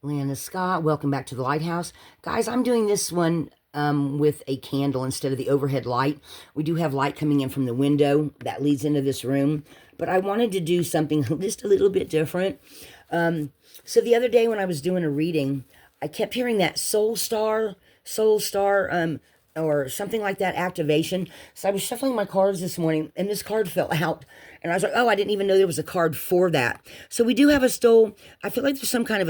Lana Scott, welcome back to the Lighthouse. Guys, I'm doing this one with a candle instead of the overhead light. We do have light coming in from the window that leads into this room, but I wanted to do something just a little bit different. So the other day when I was doing a reading, I kept hearing that soul star, or something like that activation. So I was shuffling my cards this morning and this card fell out. And I was like, oh, I didn't even know there was a card for that. So we do have a soul. I feel like there's some kind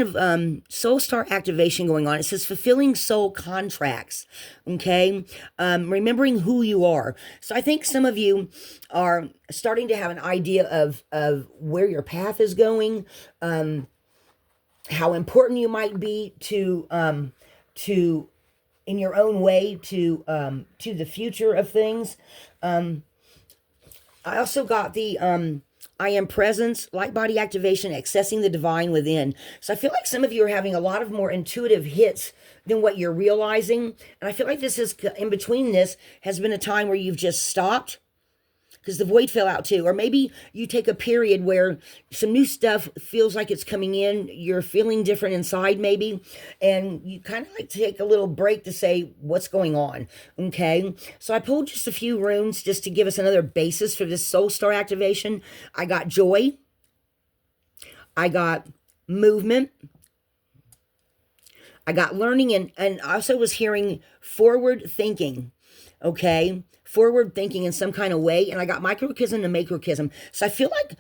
of soul star activation going on. It says fulfilling soul contracts. Okay. Remembering who you are. So I think some of you are starting to have an idea of where your path is going, how important you might be to in your own way to the future of things. I also got the I am presence, light body activation, accessing the divine within. So I feel like some of you are having a lot of more intuitive hits than what you're realizing. And I feel like this is in between this has been a time where you've just stopped because the void fell out too. Or maybe you take a period where some new stuff feels like it's coming in, you're feeling different inside maybe, and you kind of like take a little break to say what's going on. Okay, so I pulled just a few runes just to give us another basis for this soul star activation. I got joy, I got movement, I got learning, and also was hearing forward thinking. Okay, forward thinking in some kind of way, and I got microchism and macrochism. So I feel like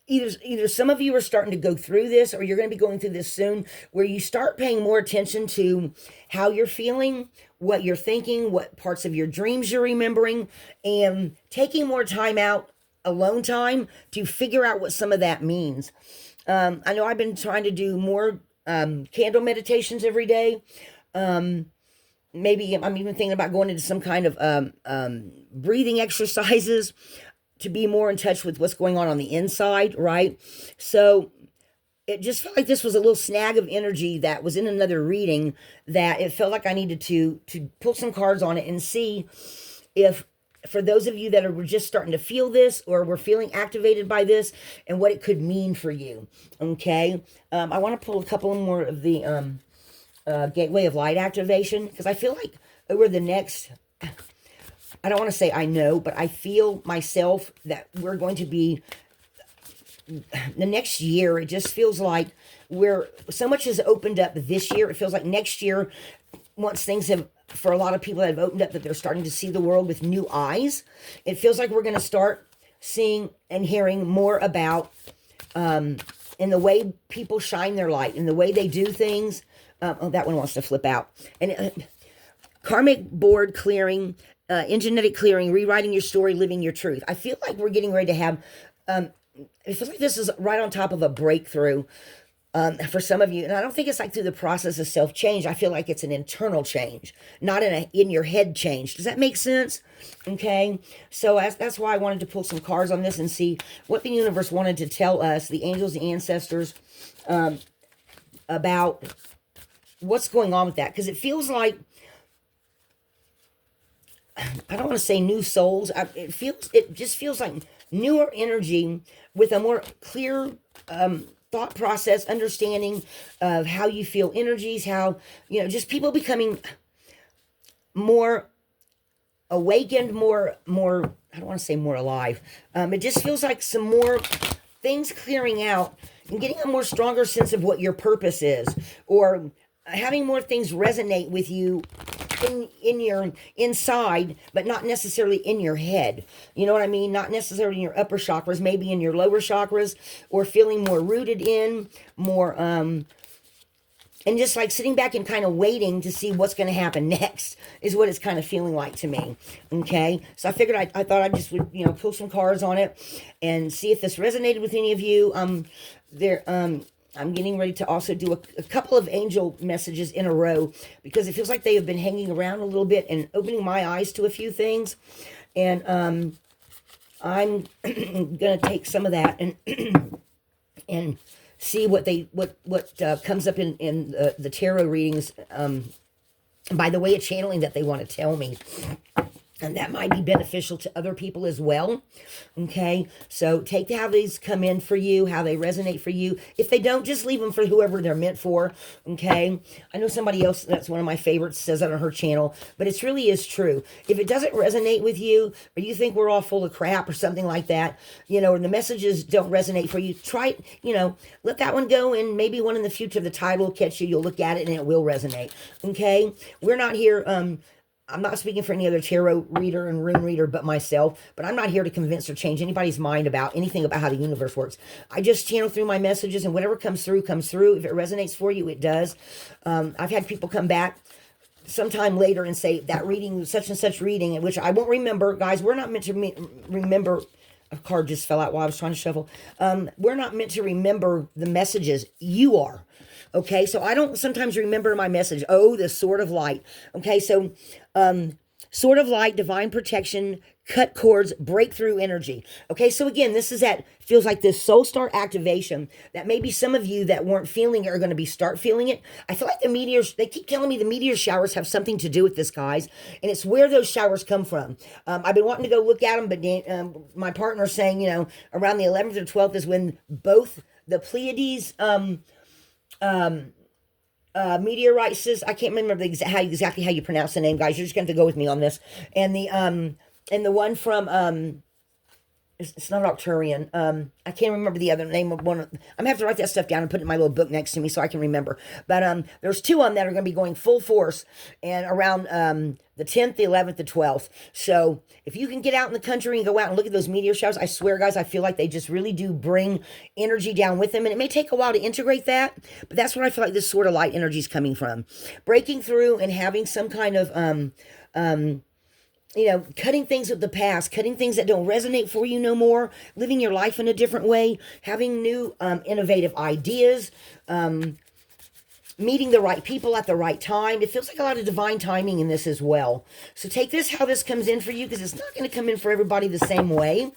either some of you are starting to go through this, or you're going to be going through this soon, where you start paying more attention to how you're feeling, what you're thinking, what parts of your dreams you're remembering, and taking more time out, alone time, to figure out what some of that means. I know I've been trying to do more candle meditations every day. Maybe I'm even thinking about going into some kind of breathing exercises to be more in touch with what's going on the inside, right? So it just felt like this was a little snag of energy that was in another reading that it felt like I needed to pull some cards on it and see if, for those of you that were just starting to feel this or were feeling activated by this, and what it could mean for you. Okay, I want to pull a couple more of the gateway of light activation, because I feel like over the next, I don't want to say I know, but I feel myself that we're going to be, the next year, it just feels like we're, so much has opened up this year. It feels like next year, once things have, for a lot of people that have opened up, that they're starting to see the world with new eyes, it feels like we're going to start seeing and hearing more about in the way people shine their light, in the way they do things. Oh, that one wants to flip out. And karmic board clearing, genetic clearing, rewriting your story, living your truth. I feel like we're getting ready to have, it feels like this is right on top of a breakthrough for some of you. And I don't think it's like through the process of self-change. I feel like it's an internal change, not in your head change. Does that make sense? Okay. So that's why I wanted to pull some cards on this and see what the universe wanted to tell us, the angels, the ancestors, about what's going on with that. Because it feels like, I don't want to say new souls. It just feels like newer energy with a more clear thought process, understanding of how you feel energies, how, just people becoming more awakened, more, I don't want to say more alive. It just feels like some more things clearing out and getting a more stronger sense of what your purpose is, or having more things resonate with you in your inside, but not necessarily in your head. You know what I mean? Not necessarily in your upper chakras, maybe in your lower chakras, or feeling more rooted in, more and just like sitting back and kind of waiting to see what's going to happen next is what it's kind of feeling like to me. Okay, so I figured I thought I just would pull some cards on it and see if this resonated with any of you. I'm getting ready to also do a couple of angel messages in a row, because it feels like they have been hanging around a little bit and opening my eyes to a few things. And I'm going to take some of that and see what comes up in the tarot readings, by the way of channeling that they want to tell me. and that might be beneficial to other people as well. Okay, so take how these come in for you, how they resonate for you. If they don't, just leave them for whoever they're meant for. Okay, I know somebody else that's one of my favorites says that on her channel, but it really is true. If it doesn't resonate with you, or you think we're all full of crap or something like that, or the messages don't resonate for you, try, let that one go, and maybe one in the future, the title will catch you. You'll look at it and it will resonate. Okay, we're not here. I'm not speaking for any other tarot reader and rune reader but myself, but I'm not here to convince or change anybody's mind about anything about how the universe works. I just channel through my messages, and whatever comes through, comes through. If it resonates for you, it does. I've had people come back sometime later and say that reading, such and such reading, which I won't remember. Guys, we're not meant to remember. A card just fell out while I was trying to shuffle. We're not meant to remember the messages. You are. Okay, so I don't sometimes remember my message. Oh, the sword of light. Okay, so sword of light, divine protection, cut cords, breakthrough energy. Okay, so again, this is feels like this soul star activation that maybe some of you that weren't feeling it are going to start feeling it. I feel like the meteors, they keep telling me the meteor showers have something to do with this, guys, and it's where those showers come from. I've been wanting to go look at them, but my partner's saying, around the 11th or 12th is when both the Pleiades, meteorites, I can't remember exactly how you pronounce the name, guys. You're just going to have to go with me on this. And the one from it's not Arcturian. I can't remember the other name of one. I'm gonna have to write that stuff down and put it in my little book next to me so I can remember. But there's two of them that are gonna be going full force and around the 10th, the 11th, the 12th. So if you can get out in the country and go out and look at those meteor showers, I swear, guys, I feel like they just really do bring energy down with them. And it may take a while to integrate that, but that's where I feel like this sort of light energy is coming from. Breaking through and having some kind of cutting things with the past, cutting things that don't resonate for you no more, living your life in a different way, having new innovative ideas, meeting the right people at the right time. It feels like a lot of divine timing in this as well. So take this, how this comes in for you, because it's not going to come in for everybody the same way.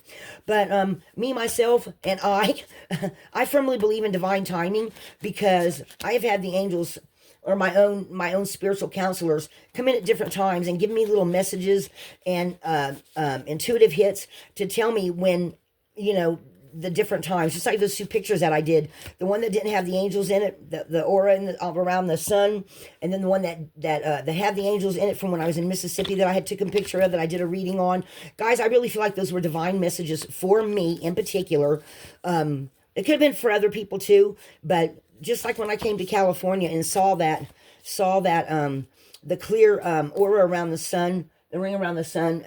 But me, myself, and I firmly believe in divine timing, because I have had the angels or my own spiritual counselors come in at different times and give me little messages and intuitive hits to tell me when, the different times, just like those two pictures that I did, the one that didn't have the angels in it, the aura around the sun, and then the one that had the angels in it from when I was in Mississippi that I had taken a picture of, that I did a reading on. Guys, I really feel like those were divine messages for me in particular. It could have been for other people too, but just like when I came to California and saw that the clear aura around the sun, the ring around the sun,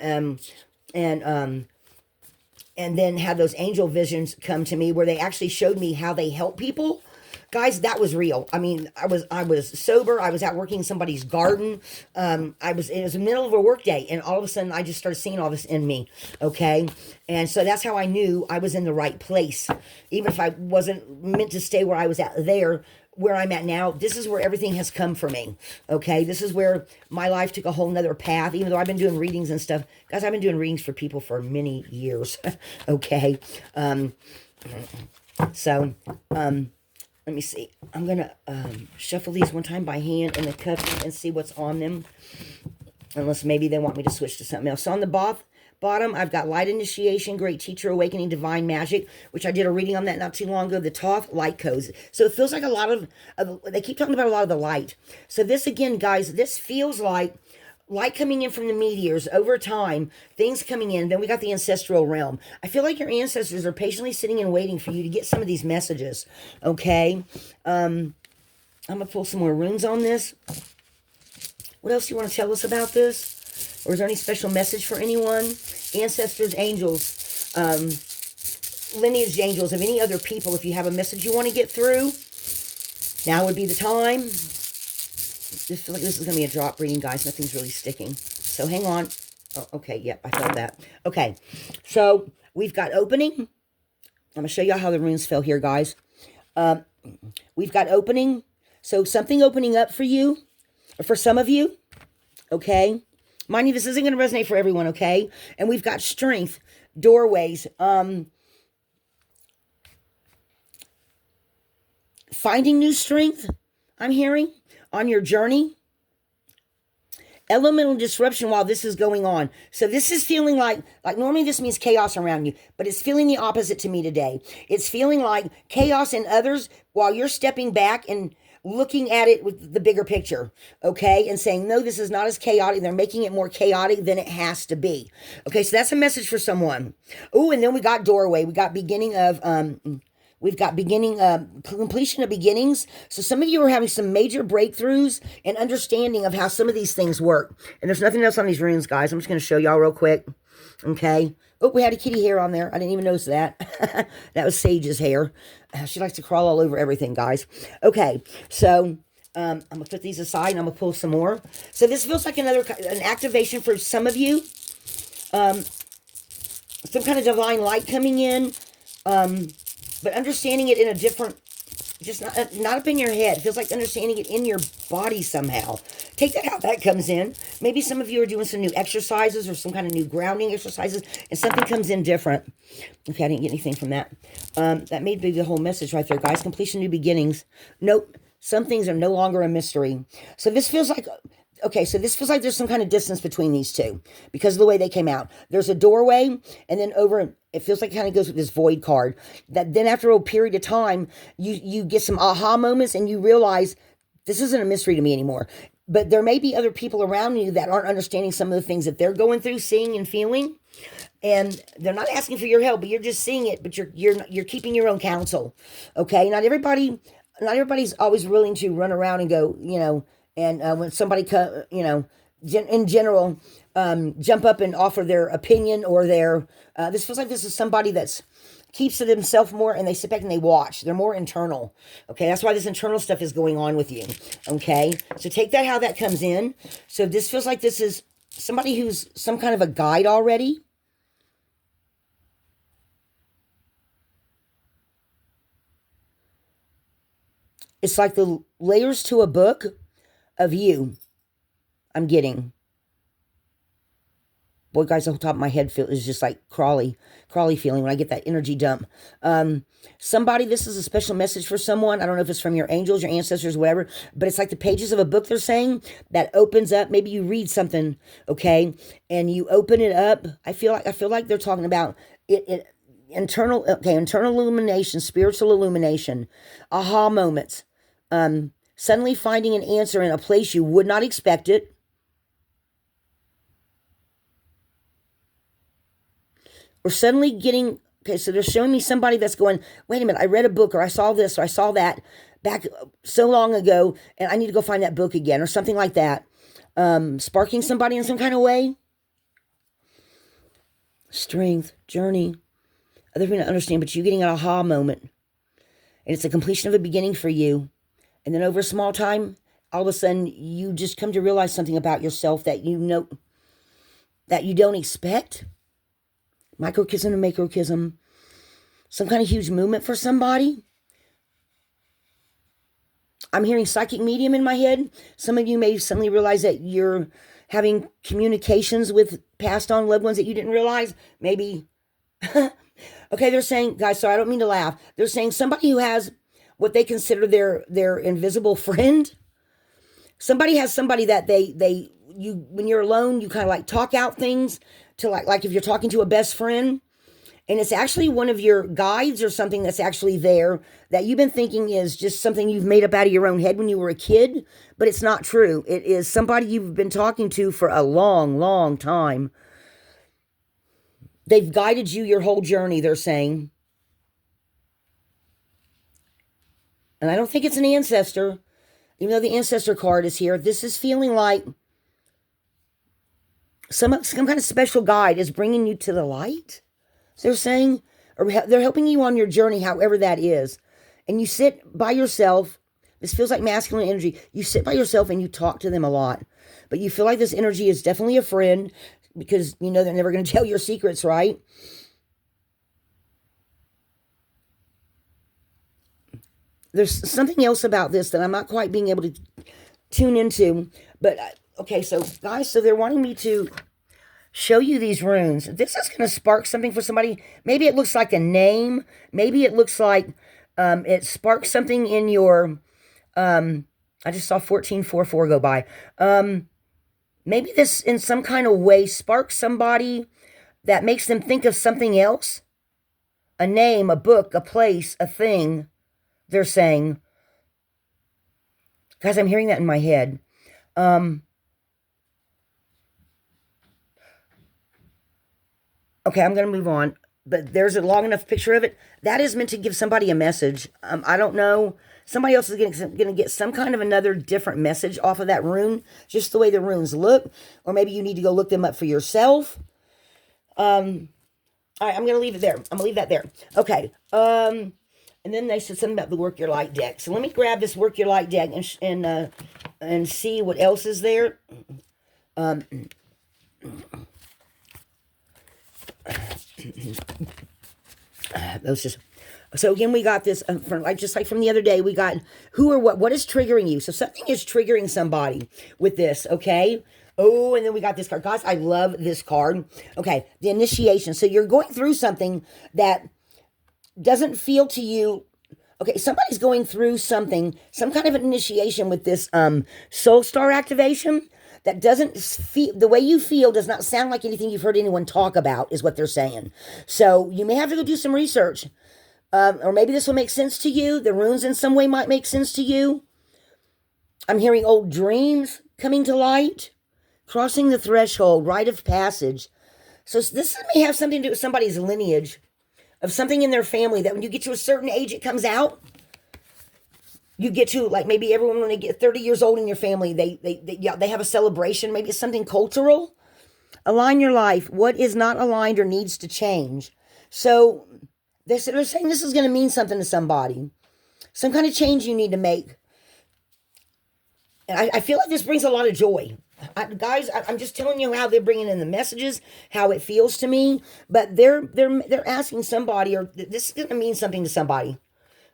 and then had those angel visions come to me where they actually showed me how they help people. Guys, that was real. I mean, I was sober. I was out working in somebody's garden. It was the middle of a work day, and all of a sudden I just started seeing all this in me. Okay. And so that's how I knew I was in the right place. Even if I wasn't meant to stay where I was at there, where I'm at now, this is where everything has come for me. Okay. This is where my life took a whole nother path, even though I've been doing readings and stuff. Guys, I've been doing readings for people for many years. Okay. Let me see. I'm going to shuffle these one time by hand in the cup and see what's on them. Unless maybe they want me to switch to something else. So on the bottom, I've got Light Initiation, Great Teacher, Awakening, Divine Magic, which I did a reading on that not too long ago. The Thoth, Light Codes. So it feels like a lot of, they keep talking about a lot of the light. So this again, guys, this feels like light coming in from the meteors over time, things coming in. Then we got the ancestral realm. I feel like your ancestors are patiently sitting and waiting for you to get some of these messages. Okay. I'm going to pull some more runes on this. What else do you want to tell us about this? Or is there any special message for anyone? Ancestors, angels, lineage angels of any other people. If you have a message you want to get through, now would be the time. This feels like this is going to be a drop reading, guys. Nothing's really sticking. So hang on. Oh, okay. Yep, I felt that. Okay. So we've got opening. I'm going to show you how the runes fell here, guys. We've got opening. So something opening up for you, or for some of you. Okay. Mind you, this isn't going to resonate for everyone. Okay. And we've got strength, doorways, finding new strength, I'm hearing, on your journey. Elemental disruption while this is going on. So this is feeling like normally this means chaos around you, but it's feeling the opposite to me today. It's feeling like chaos in others while you're stepping back and looking at it with the bigger picture, okay? And saying, no, this is not as chaotic. They're making it more chaotic than it has to be. Okay, so that's a message for someone. Oh, and then we got doorway. We got beginning of we've got completion of beginnings. So some of you are having some major breakthroughs and understanding of how some of these things work. And there's nothing else on these runes, guys. I'm just going to show y'all real quick. Okay. Oh, we had a kitty hair on there. I didn't even notice that. That was Sage's hair. She likes to crawl all over everything, guys. Okay. So I'm going to put these aside and I'm going to pull some more. So this feels like an activation for some of you. Some kind of divine light coming in. But understanding it in a different, just not up in your head. It feels like understanding it in your body somehow. Take that how that comes in. Maybe some of you are doing some new exercises or some kind of new grounding exercises, and something comes in different. Okay, I didn't get anything from that. That may be the whole message right there, guys. Completion, new beginnings. Nope. Some things are no longer a mystery. So this feels like... Okay, so this feels like there's some kind of distance between these two because of the way they came out. There's a doorway, and then over, it feels like it kind of goes with this void card. That then after a period of time, you get some aha moments, and you realize this isn't a mystery to me anymore. But there may be other people around you that aren't understanding some of the things that they're going through, seeing and feeling, and they're not asking for your help, but you're just seeing it. But you're keeping your own counsel. Okay, not everybody's always willing to run around and go, And when somebody, in general, jump up and offer their opinion or their, this feels like this is somebody that's keeps to themselves more, and they sit back and they watch. They're more internal. Okay, that's why this internal stuff is going on with you. Okay, so take that how that comes in. So this feels like this is somebody who's some kind of a guide already. It's like the layers to a book of you. I'm getting. Boy, guys, the whole top of my head is just like crawly feeling when I get that energy dump. Somebody, this is a special message for someone. I don't know if it's from your angels, your ancestors, whatever, but it's like the pages of a book they're saying that opens up. Maybe you read something, okay, and you open it up. I feel like they're talking about it internal illumination, spiritual illumination, aha moments. Suddenly finding an answer in a place you would not expect it. Or suddenly getting, okay, so they're showing me somebody that's going, wait a minute, I read a book, or I saw this, or I saw that back so long ago, and I need to go find that book again, or something like that. Sparking somebody in some kind of way. Strength, journey. Other people don't understand, but you getting an aha moment. And it's a completion of a beginning for you. And then over a small time, all of a sudden, you just come to realize something about yourself that you know, that you don't expect. Microchism to macrochism. Some kind of huge movement for somebody. I'm hearing psychic medium in my head. Some of you may suddenly realize that you're having communications with passed on loved ones that you didn't realize. Maybe. Okay, they're saying, guys, sorry, I don't mean to laugh. They're saying somebody who has what they consider their invisible friend. Somebody has somebody that you when you're alone, you kind of like talk out things to like if you're talking to a best friend, and it's actually one of your guides or something that's actually there that you've been thinking is just something you've made up out of your own head when you were a kid, but it's not true. It is somebody you've been talking to for a long, long time. They've guided you your whole journey, they're saying. And I don't think it's an ancestor, even though the ancestor card is here. This is feeling like some kind of special guide is bringing you to the light, they're saying, or they're helping you on your journey, however that is. And you sit by yourself. This feels like masculine energy. You sit by yourself and you talk to them a lot. But you feel like this energy is definitely a friend because you know they're never going to tell your secrets, right? There's something else about this that I'm not quite being able to tune into. But, okay, so guys, so they're wanting me to show you these runes. This is going to spark something for somebody. Maybe it looks like a name. Maybe it looks like it sparks something in your... I just saw 1444 go by. maybe this in some kind of way sparks somebody that makes them think of something else, a name, a book, a place, a thing. They're saying, guys, I'm hearing that in my head. Okay, I'm going to move on. But there's a long enough picture of it. That is meant to give somebody a message. I don't know. Somebody else is going to get some kind of another different message off of that rune, just the way the runes look. Or maybe you need to go look them up for yourself. All right, I'm going to leave it there. I'm going to leave that there. Okay. And then they said something about the Work Your Light deck. So let me grab this Work Your Light deck and see what else is there. Those just so again we got this from just like from the other day. We got who or what is triggering you. So something is triggering somebody with this. Okay. Oh, and then we got this card, guys. I love this card. Okay, the initiation. So you're going through something that doesn't feel to you. Okay, somebody's going through something, some kind of an initiation with this soul star activation that doesn't feel, the way you feel does not sound like anything you've heard anyone talk about, is what they're saying. So you may have to go do some research. Or maybe this will make sense to you. The runes in some way might make sense to you. I'm hearing old dreams coming to light. Crossing the threshold, rite of passage. So this may have something to do with somebody's lineage, of something in their family that when you get to a certain age, it comes out. You get to, like, maybe everyone when they get 30 years old in your family, they have a celebration. Maybe it's something cultural. Align your life. What is not aligned or needs to change? So they're saying this is going to mean something to somebody. Some kind of change you need to make. And I feel like this brings a lot of joy. Guys, I'm just telling you how they're bringing in the messages, how it feels to me. But they're asking somebody, or this is going to mean something to somebody.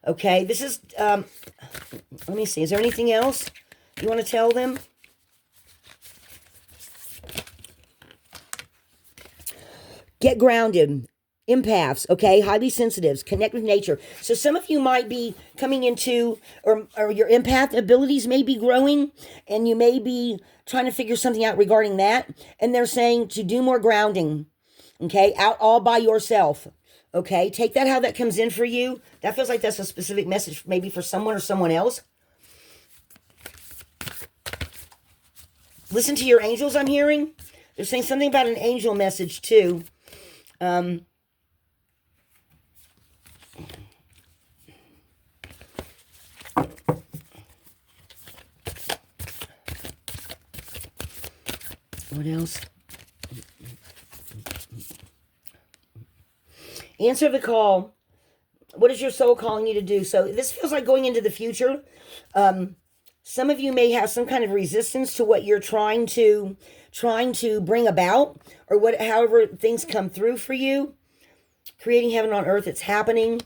Okay, this is, let me see. Is there anything else you want to tell them? Get grounded. Empaths, okay, highly sensitives, connect with nature. So some of you might be coming into, or your empath abilities may be growing, and you may be trying to figure something out regarding that. And they're saying to do more grounding, okay, out all by yourself. Okay, take that how that comes in for you. That feels like that's a specific message maybe for someone or someone else. Listen to your angels, I'm hearing. They're saying something about an angel message too. What else? Answer the call. What is your soul calling you to do? So this feels like going into the future. Some of you may have some kind of resistance to what you're trying to bring about, or however things come through for you. Creating heaven on earth, it's happening.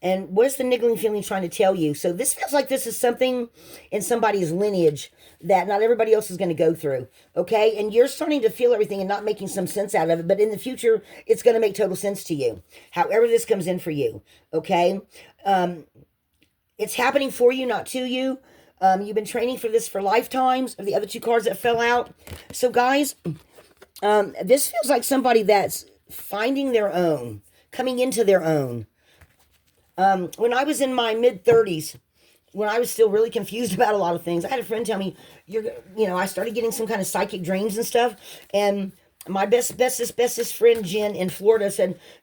And what is the niggling feeling trying to tell you? So this feels like this is something in somebody's lineage that not everybody else is going to go through, okay? And you're starting to feel everything and not making some sense out of it, but in the future, it's going to make total sense to you, however this comes in for you, okay? It's happening for you, not to you. You've been training for this for lifetimes, of the other two cards that fell out. So guys, this feels like somebody that's finding their own, coming into their own. When I was in my mid-30s, when I was still really confused about a lot of things, I had a friend tell me, I started getting some kind of psychic dreams and stuff, and my bestest friend, Jen, in Florida,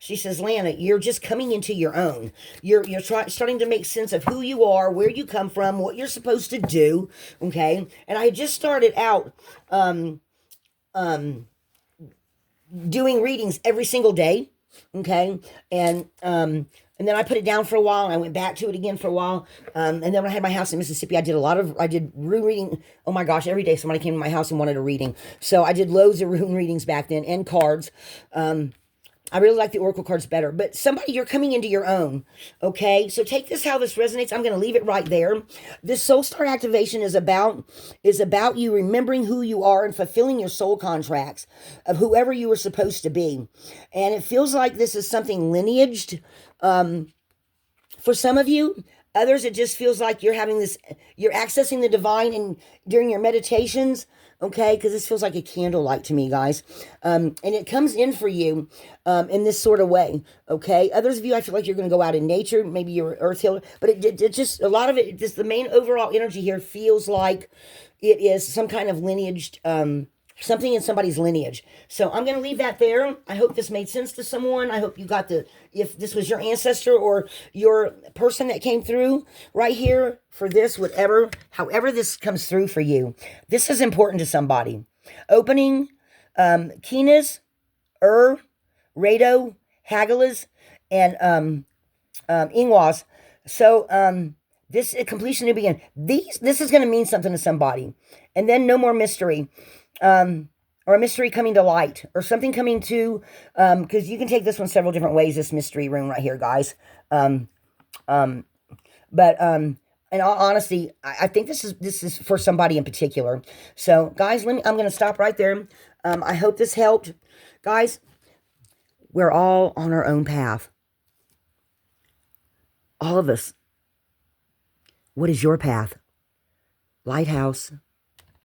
she says, Lana, you're just coming into your own. You're starting to make sense of who you are, where you come from, what you're supposed to do, okay? And I had just started out doing readings every single day, okay? And then I put it down for a while, and I went back to it again for a while. And then when I had my house in Mississippi, I did rune reading. Oh my gosh, every day somebody came to my house and wanted a reading. So I did loads of rune readings back then, and cards. I really like the oracle cards better. But somebody, you're coming into your own, okay? So take this how this resonates. I'm going to leave it right there. This soul star activation is about you remembering who you are and fulfilling your soul contracts of whoever you were supposed to be. And it feels like this is something lineaged. For some of you, Others, it just feels like you're having this, you're accessing the divine and during your meditations, okay? Because this feels like a candlelight to me, guys. And it comes in for you in this sort of way, okay? Others of you, I feel like you're going to go out in nature. Maybe you're earth healer, but it just, a lot of it, just the main overall energy here feels like it is some kind of lineage, something in somebody's lineage. So I'm going to leave that there. I hope this made sense to someone. I hope you got if this was your ancestor or your person that came through right here for this, whatever, however this comes through for you. This is important to somebody. Opening, Keenas, Rado, Hagelas, and Ingwas. So this completion to begin. This is going to mean something to somebody. And then no more mystery. Or a mystery coming to light, or something coming to, because you can take this one several different ways, this mystery rune right here, guys. But in all honesty, I think this is for somebody in particular. So, guys, I'm going to stop right there. I hope this helped. Guys, we're all on our own path. All of us. What is your path? Lighthouse.